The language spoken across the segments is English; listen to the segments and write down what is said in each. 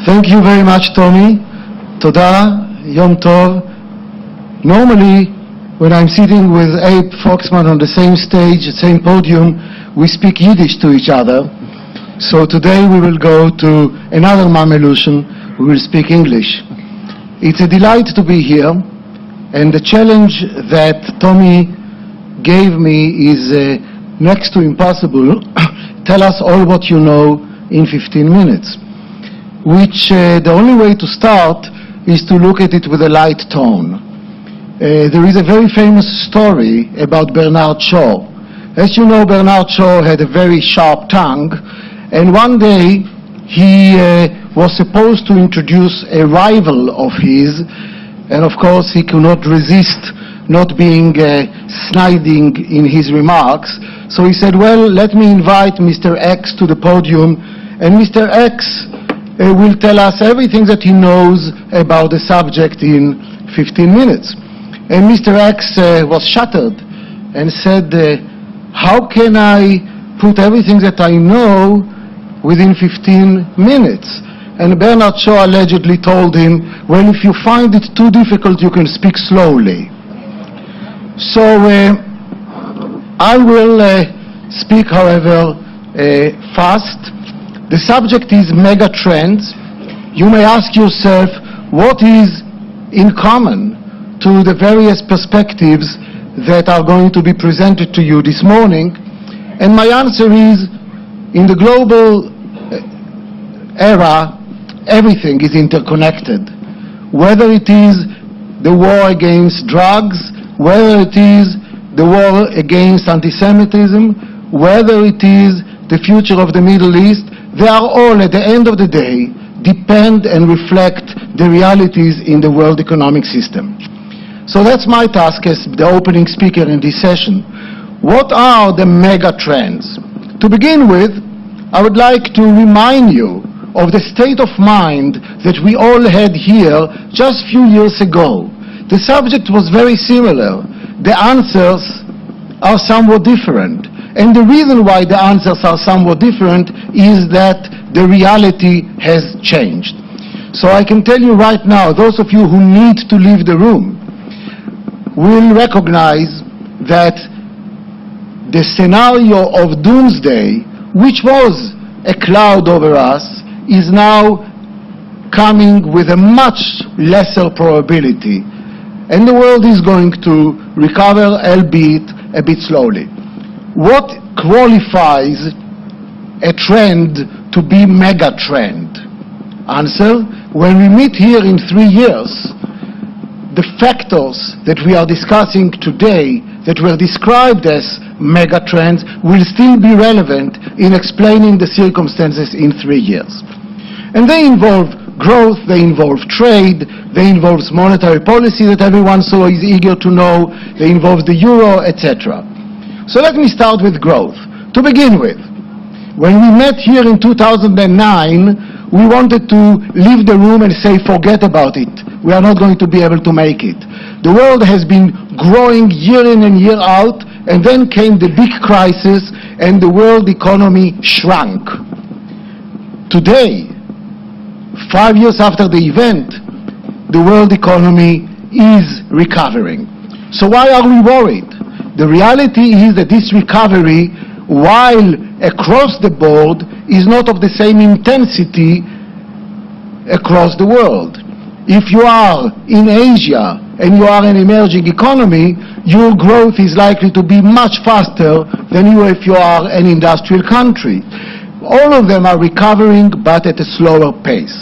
Thank you very much, Tommy. Toda, Yom Tov. Normally, when I'm sitting with Abe Foxman on the same stage, the same podium, we speak Yiddish to each other. So today we will go to another Mamelution. We will speak English. It's a delight to be here, and the challenge that Tommy gave me is next to impossible. Tell us all what you know in 15 minutes. Which the only way to start is to look at it with a light tone. There is a very famous story about Bernard Shaw. As you know, Bernard Shaw had a very sharp tongue, and one day he was supposed to introduce a rival of his, and of course he could not resist not being sniding in his remarks. So he said, well, let me invite Mr. X to the podium, and Mr. X will tell us everything that he knows about the subject in 15 minutes. And Mr. X was shattered and said, how can I put everything that I know within 15 minutes? And Bernard Shaw allegedly told him, well, if you find it too difficult, you can speak slowly. So I will speak, however, fast. The subject is mega trends. You may ask yourself, what is in common to the various perspectives that are going to be presented to you this morning? And my answer is, in the global era, everything is interconnected. Whether it is the war against drugs, whether it is the war against anti-Semitism, whether it is the future of the Middle East, they are all, at the end of the day, depend and reflect the realities in the world economic system. So that's my task as the opening speaker in this session. What are the mega trends? To begin with, I would like to remind you of the state of mind that we all had here just a few years ago. The subject was very similar. The answers are somewhat different. And the reason why the answers are somewhat different is that the reality has changed. So I can tell you right now, those of you who need to leave the room will recognize that the scenario of doomsday, which was a cloud over us, is now coming with a much lesser probability. And the world is going to recover, albeit a bit slowly. What qualifies a trend to be mega trend? Answer, when we meet here in 3 years, the factors that we are discussing today that were described as mega trends will still be relevant in explaining the circumstances in 3 years. And they involve growth, they involve trade, they involve monetary policy that everyone so is eager to know, they involve the euro, etc. So let me start with growth. To begin with, when we met here in 2009, we wanted to leave the room and say, forget about it. We are not going to be able to make it. The world has been growing year in and year out, and then came the big crisis, and the world economy shrunk. Today, 5 years after the event, the world economy is recovering. So why are we worried? The reality is that this recovery, while across the board, is not of the same intensity across the world. If you are in Asia and you are an emerging economy, your growth is likely to be much faster than if you are an industrial country. All of them are recovering, but at a slower pace.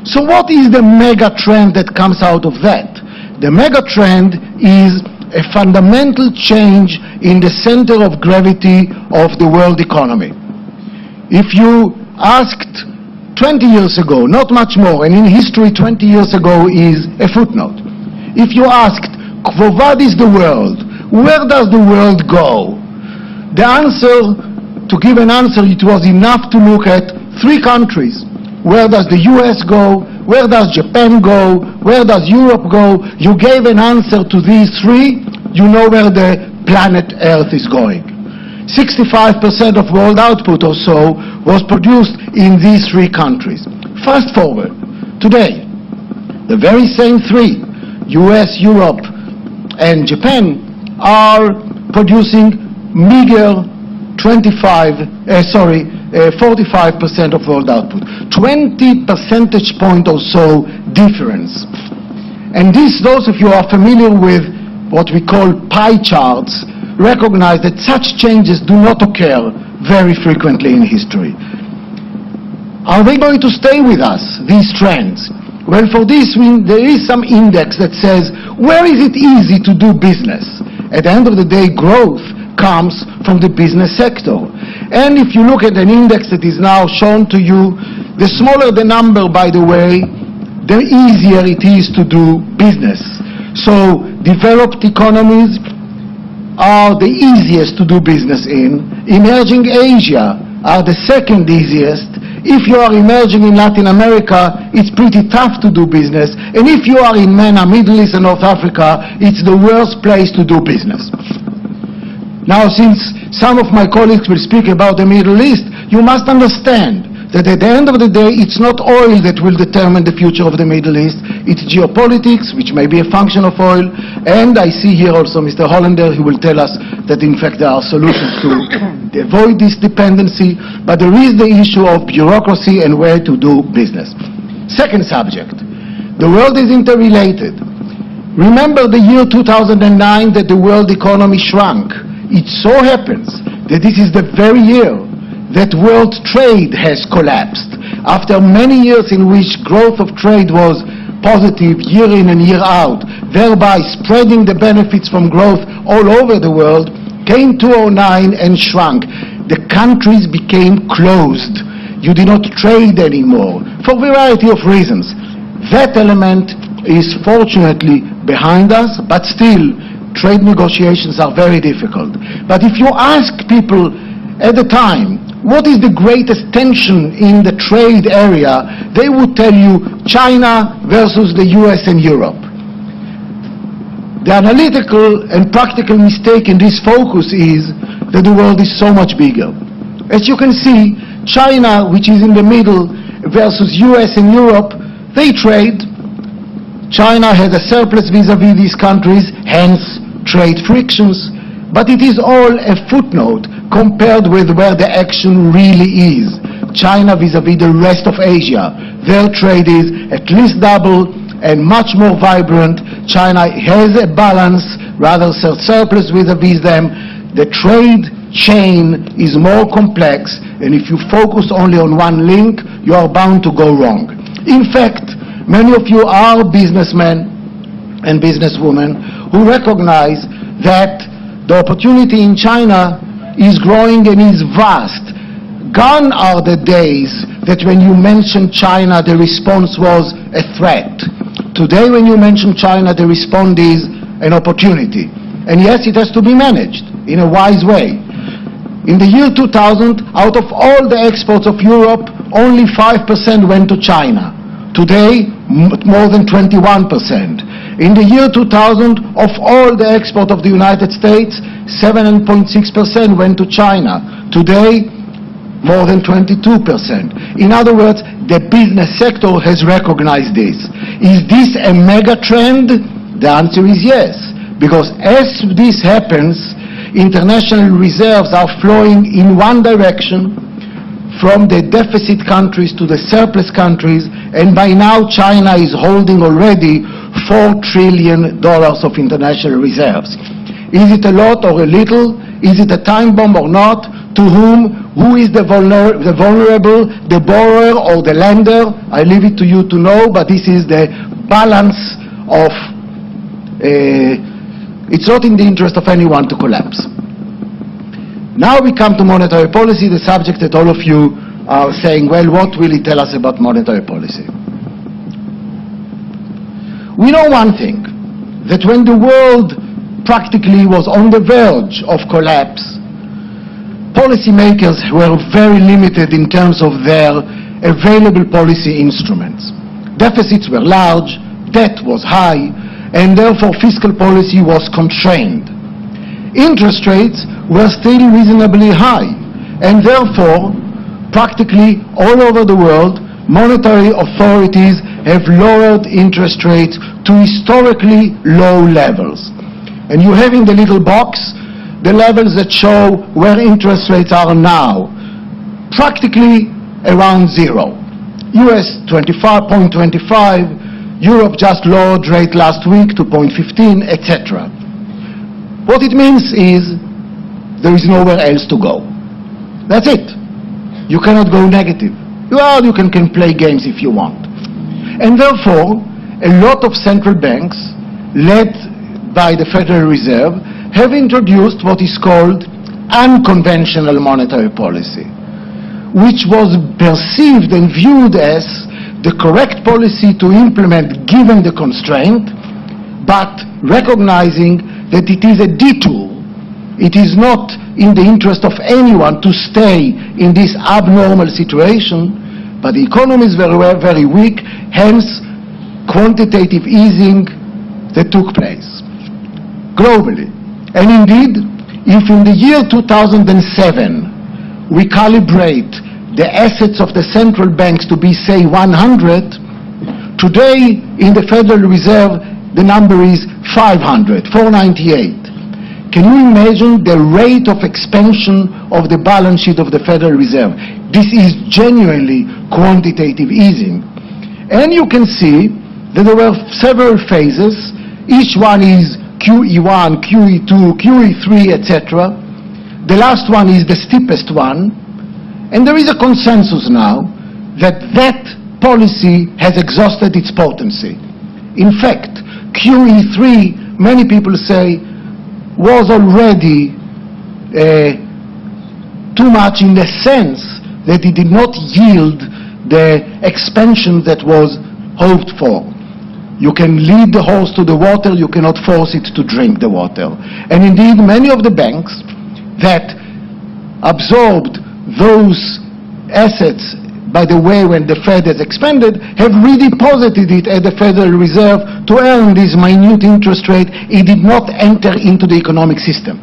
So what is the mega trend that comes out of that? The mega trend is a fundamental change in the center of gravity of the world economy. If you asked 20 years ago, not much more, and in history 20 years ago is a footnote. If you asked, what is the world? Where does the world go? The answer, to give an answer, it was enough to look at 3 countries. Where does the US go? Where does Japan go? Where does Europe go? You gave an answer to these 3, you know where the planet Earth is going. 65% of world output or so was produced in these 3 countries. Fast forward. Today, the very same three, US, Europe, and Japan, are producing meager 45% of world output. 20 percentage point or so difference. And this, those of you who are familiar with what we call pie charts, recognize that such changes do not occur very frequently in history. Are they going to stay with us, these trends? Well, for this, there is some index that says, where is it easy to do business? At the end of the day, growth comes from the business sector. And if you look at an index that is now shown to you, the smaller the number, by the way, the easier it is to do business. So developed economies are the easiest to do business in. Emerging Asia are the second easiest. If you are emerging in Latin America, it's pretty tough to do business. And if you are in MENA, Middle East and North Africa, it's the worst place to do business. Now, since some of my colleagues will speak about the Middle East, you must understand that at the end of the day, it's not oil that will determine the future of the Middle East. It's geopolitics, which may be a function of oil. And I see here also Mr. Hollander, who will tell us that, in fact, there are solutions to avoid this dependency. But there is the issue of bureaucracy and where to do business. Second subject, the world is interrelated. Remember the year 2009 that the world economy shrunk. It so happens that this is the very year that world trade has collapsed. After many years in which growth of trade was positive year in and year out, thereby spreading the benefits from growth all over the world, came 2009 and shrunk. The countries became closed. You did not trade anymore for a variety of reasons. That element is fortunately behind us, but still trade negotiations are very difficult. But if you ask people at the time, what is the greatest tension in the trade area, they would tell you China versus the US and Europe. The analytical and practical mistake in this focus is that the world is so much bigger. As you can see, China, which is in the middle, versus US and Europe, they trade. China has a surplus vis-à-vis these countries, hence trade frictions, but it is all a footnote compared with where the action really is. China vis-à-vis the rest of Asia, their trade is at least double and much more vibrant. China has a balance, rather surplus vis-à-vis them. The trade chain is more complex, and if you focus only on one link, you are bound to go wrong. In fact, many of you are businessmen and businesswomen who recognize that the opportunity in China is growing and is vast. Gone are the days that when you mention China, the response was a threat. Today, when you mention China, the response is an opportunity. And yes, it has to be managed in a wise way. In the year 2000, out of all the exports of Europe, only 5% went to China. Today, more than 21%. In the year 2000, of all the export of the United States, 7.6% went to China. Today, more than 22%. In other words, the business sector has recognized this. Is this a mega trend? The answer is yes. Because as this happens, international reserves are flowing in one direction from the deficit countries to the surplus countries, and by now China is holding already $4 trillion of international reserves. Is it a lot or a little? Is it a time bomb or not? To whom? Who is the vulnerable, the borrower or the lender? I leave it to you to know, but this is the balance of, it's not in the interest of anyone to collapse. Now we come to monetary policy, the subject that all of you are saying, well, what will it tell us about monetary policy? We know one thing, that when the world practically was on the verge of collapse, policymakers were very limited in terms of their available policy instruments. Deficits were large, debt was high, and therefore fiscal policy was constrained. Interest rates were still reasonably high, and therefore, practically all over the world, monetary authorities have lowered interest rates to historically low levels. And you have in the little box the levels that show where interest rates are now, practically around zero. US 25.25, Europe just lowered rate last week to 0.15, etc. What it means is there is nowhere else to go. That's it. You cannot go negative. Well, you can play games if you want. And therefore, a lot of central banks, led by the Federal Reserve, have introduced what is called unconventional monetary policy, which was perceived and viewed as the correct policy to implement given the constraint, but recognizing that it is a detour. It is not in the interest of anyone to stay in this abnormal situation, but the economy is very, very weak, hence quantitative easing that took place globally. And indeed, if in the year 2007 we calibrate the assets of the central banks to be, say, 100, today in the Federal Reserve the number is 500, 498. Can you imagine the rate of expansion of the balance sheet of the Federal Reserve? This is genuinely quantitative easing. And you can see that there were several phases. Each one is QE1, QE2, QE3, etc. The last one is the steepest one. And there is a consensus now that that policy has exhausted its potency. In fact, QE3, many people say, was already too much in the sense that it did not yield the expansion that was hoped for. You can lead the horse to the water, you cannot force it to drink the water. And indeed, many of the banks that absorbed those assets, by the way, when the Fed has expanded, have redeposited it at the Federal Reserve to earn this minute interest rate. It did not enter into the economic system.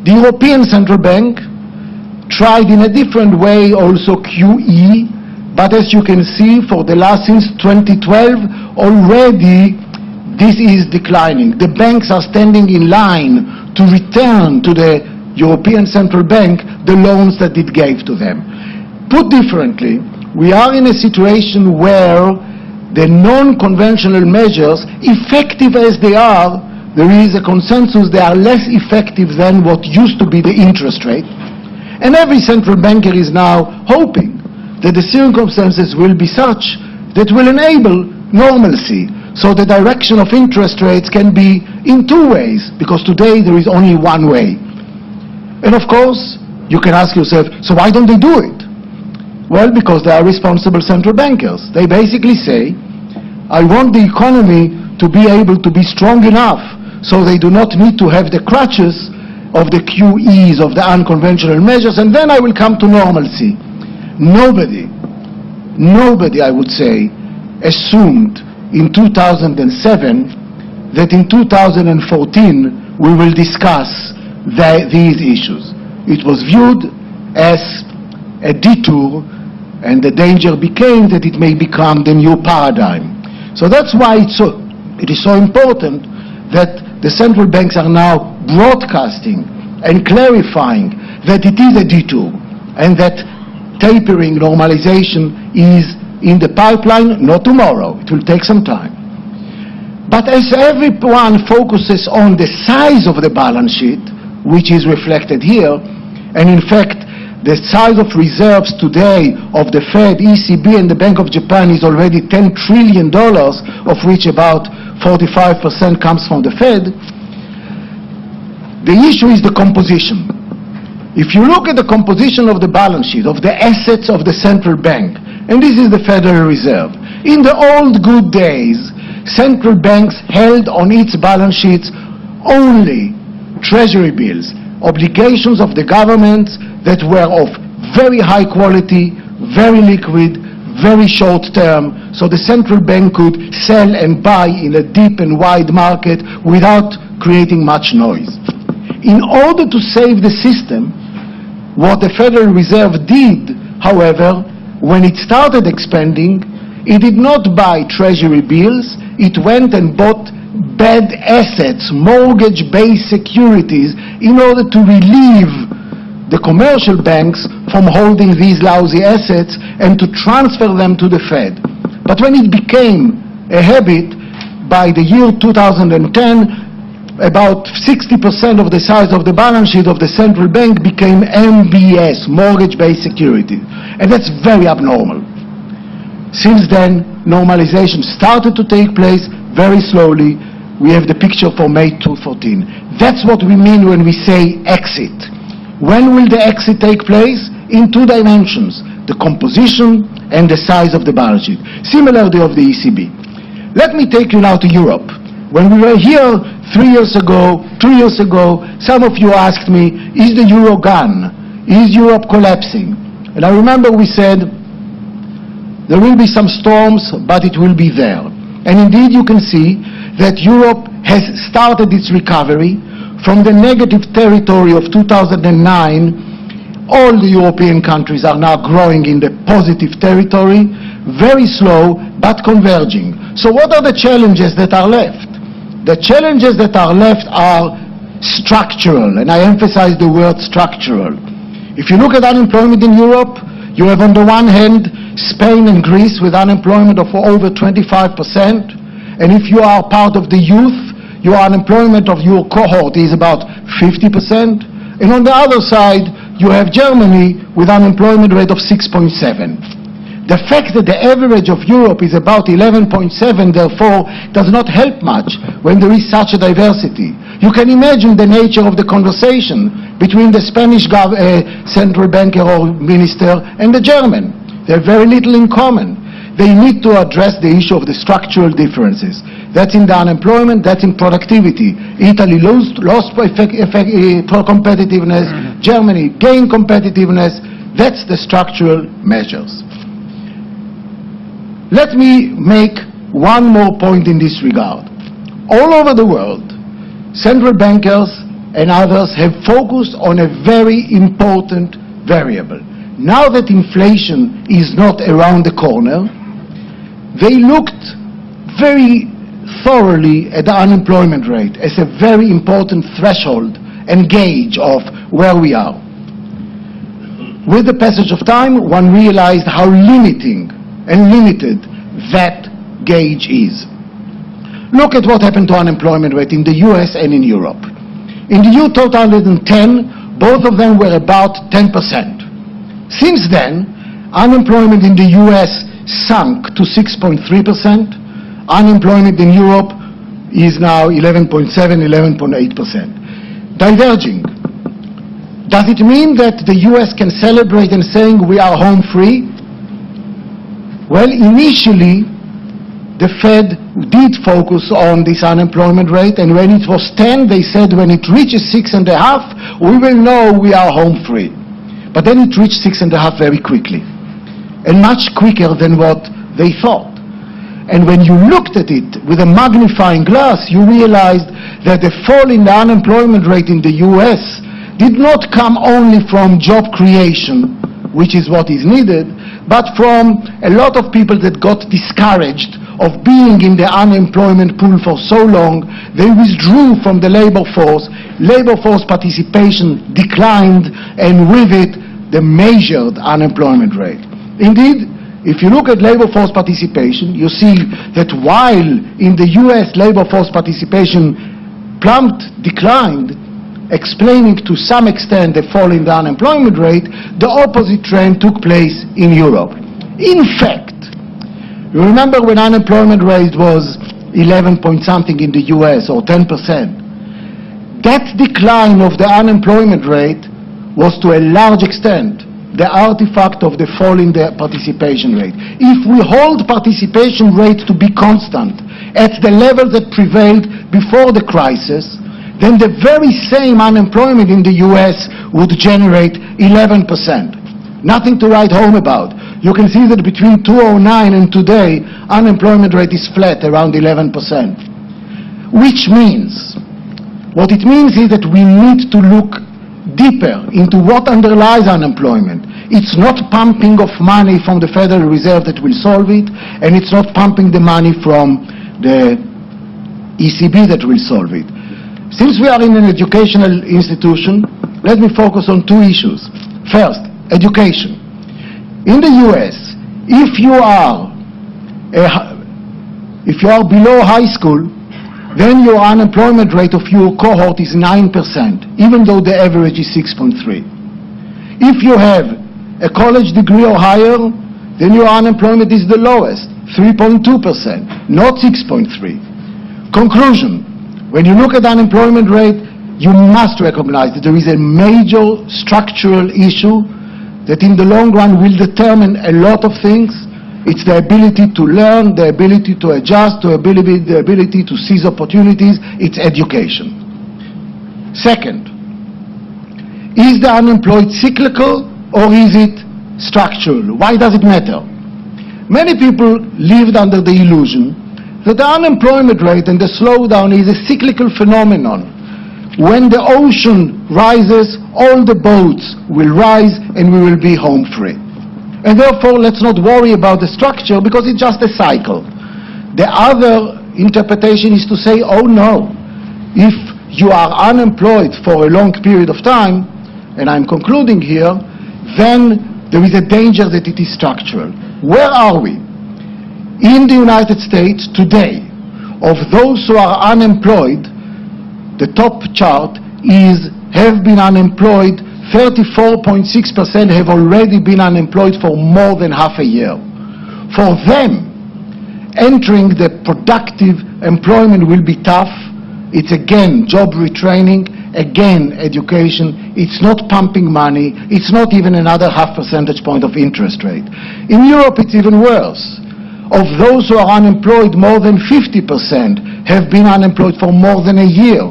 The European Central Bank tried in a different way also QE, but as you can see, for the last, since 2012, already this is declining. The banks are standing in line to return to the European Central Bank the loans that it gave to them. Put differently, we are in a situation where the non-conventional measures, effective as they are, there is a consensus they are less effective than what used to be the interest rate. And every central banker is now hoping that the circumstances will be such that will enable normalcy. So the direction of interest rates can be in two ways, because today there is only one way. And of course, you can ask yourself, so why don't they do it? Well, because they are responsible central bankers. They basically say, I want the economy to be able to be strong enough so they do not need to have the crutches of the QEs, of the unconventional measures, and then I will come to normalcy. Nobody, I would say, assumed in 2007 that in 2014 we will discuss these issues. It was viewed as a detour, and the danger became that it may become the new paradigm. So that's why it is so important that the central banks are now broadcasting and clarifying that it is a detour and that tapering, normalization is in the pipeline, not tomorrow. It will take some time. But as everyone focuses on the size of the balance sheet, which is reflected here, and in fact, the size of reserves today of the Fed, ECB, and the Bank of Japan is already $10 trillion, of which about 45% comes from the Fed. The issue is the composition. If you look at the composition of the balance sheet, of the assets of the central bank, and this is the Federal Reserve, in the old good days, central banks held on its balance sheets only treasury bills, obligations of the governments that were of very high quality, very liquid, very short term, so the central bank could sell and buy in a deep and wide market without creating much noise. In order to save the system, what the Federal Reserve did, however, when it started expanding, it did not buy treasury bills, it went and bought bad assets, mortgage-based securities, in order to relieve the commercial banks from holding these lousy assets and to transfer them to the Fed. But when it became a habit, by the year 2010, about 60% of the size of the balance sheet of the central bank became MBS, mortgage-based securities. And that's very abnormal. Since then, normalization started to take place very slowly. We have the picture for May 2014. That's what we mean when we say exit. When will the exit take place? In two dimensions, the composition and the size of the balance sheet, similarly of the ECB. Let me take you now to Europe. When we were here 3 years ago, 2 years ago, some of you asked me, is the euro gone? Is Europe collapsing? And I remember we said, there will be some storms, but it will be there. And indeed you can see that Europe has started its recovery from the negative territory of 2009. All the European countries are now growing in the positive territory, very slow, but converging. So what are the challenges that are left? The challenges that are left are structural, and I emphasize the word structural. If you look at unemployment in Europe, you have on the one hand Spain and Greece with unemployment of over 25%, and if you are part of the youth, your unemployment of your cohort is about 50%, and on the other side, you have Germany with unemployment rate of 6.7. The fact that the average of Europe is about 11.7, therefore, does not help much when there is such a diversity. You can imagine the nature of the conversation between the Spanish central banker or minister and the German. They have very little in common. They need to address the issue of the structural differences. That's in the unemployment, that's in productivity. Italy lost competitiveness, Germany gained competitiveness. That's the structural measures. Let me make one more point in this regard. All over the world, central bankers and others have focused on a very important variable. Now that inflation is not around the corner, they looked very thoroughly at the unemployment rate as a very important threshold and gauge of where we are. With the passage of time, one realized how limiting and limited that gauge is. Look at what happened to unemployment rate in the US and in Europe. In the year 2010, both of them were about 10%. Since then, unemployment in the US sunk to 6.3%. Unemployment in Europe is now 11.7, 11.8%. Diverging. Does it mean that the US can celebrate and saying we are home free? Well, initially, the Fed did focus on this unemployment rate, and when it was 10, they said when it reaches 6.5, we will know we are home free. But then it reached 6.5 very quickly, and much quicker than what they thought. And when you looked at it with a magnifying glass, you realized that the fall in the unemployment rate in the US did not come only from job creation, which is what is needed, but from a lot of people that got discouraged of being in the unemployment pool for so long. They withdrew from the labor force participation declined, and with it, the measured unemployment rate. Indeed, if you look at labor force participation, you see that while in the US labor force participation declined, explaining to some extent the fall in the unemployment rate, the opposite trend took place in Europe. In fact, you remember when unemployment rate was 11 point something in the US or 10%, that decline of the unemployment rate was to a large extent the artifact of the fall in the participation rate. If we hold participation rate to be constant at the level that prevailed before the crisis, then the very same unemployment in the US would generate 11%. Nothing to write home about. You can see that between 2009 and today, unemployment rate is flat, around 11%. Which means, what it means is that we need to look deeper into what underlies unemployment. It's not pumping of money from the Federal Reserve that will solve it, and it's not pumping the money from the ECB that will solve it. Since we are in an educational institution, let me focus on two issues. First, education. In the US, if you are below high school, then your unemployment rate of your cohort is 9%, even though the average is 6.3. If you have a college degree or higher, then your unemployment is the lowest, 3.2%, not 6.3. Conclusion, when you look at the unemployment rate, you must recognize that there is a major structural issue that in the long run will determine a lot of things. It's the ability to learn, the ability to adjust, the ability to seize opportunities. It's education. Second, is the unemployed cyclical or is it structural? Why does it matter? Many people lived under the illusion that the unemployment rate and the slowdown is a cyclical phenomenon. When the ocean rises, all the boats will rise and we will be home free. And therefore, let's not worry about the structure because it's just a cycle. The other interpretation is to say, oh no, if you are unemployed for a long period of time, and I'm concluding here, then there is a danger that it is structural. Where are we? In the United States today, of those who are unemployed, the top chart is have been unemployed 34.6% have already been unemployed for more than half a year. For them, entering the productive employment will be tough. It's again job retraining, again education. It's not pumping money. It's not even another half percentage point of interest rate. In Europe, it's even worse. Of those who are unemployed, more than 50% have been unemployed for more than a year.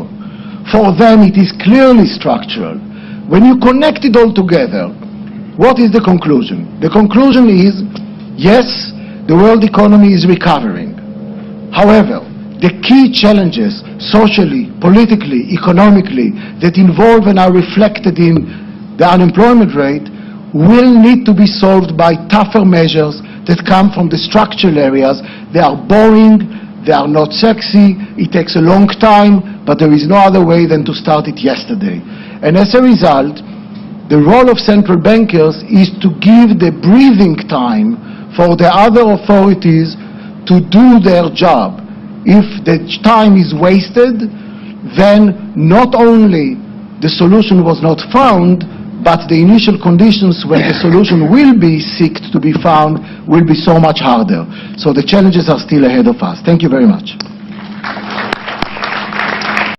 For them, it is clearly structural. When you connect it all together, what is the conclusion? The conclusion is, yes, the world economy is recovering. However, the key challenges socially, politically, economically that involve and are reflected in the unemployment rate will need to be solved by tougher measures that come from the structural areas. They are boring, they are not sexy, it takes a long time, but there is no other way than to start it yesterday. And as a result, the role of central bankers is to give the breathing time for the other authorities to do their job. If the time is wasted, then not only the solution was not found, but the initial conditions when the solution will be sought to be found will be so much harder. So the challenges are still ahead of us. Thank you very much.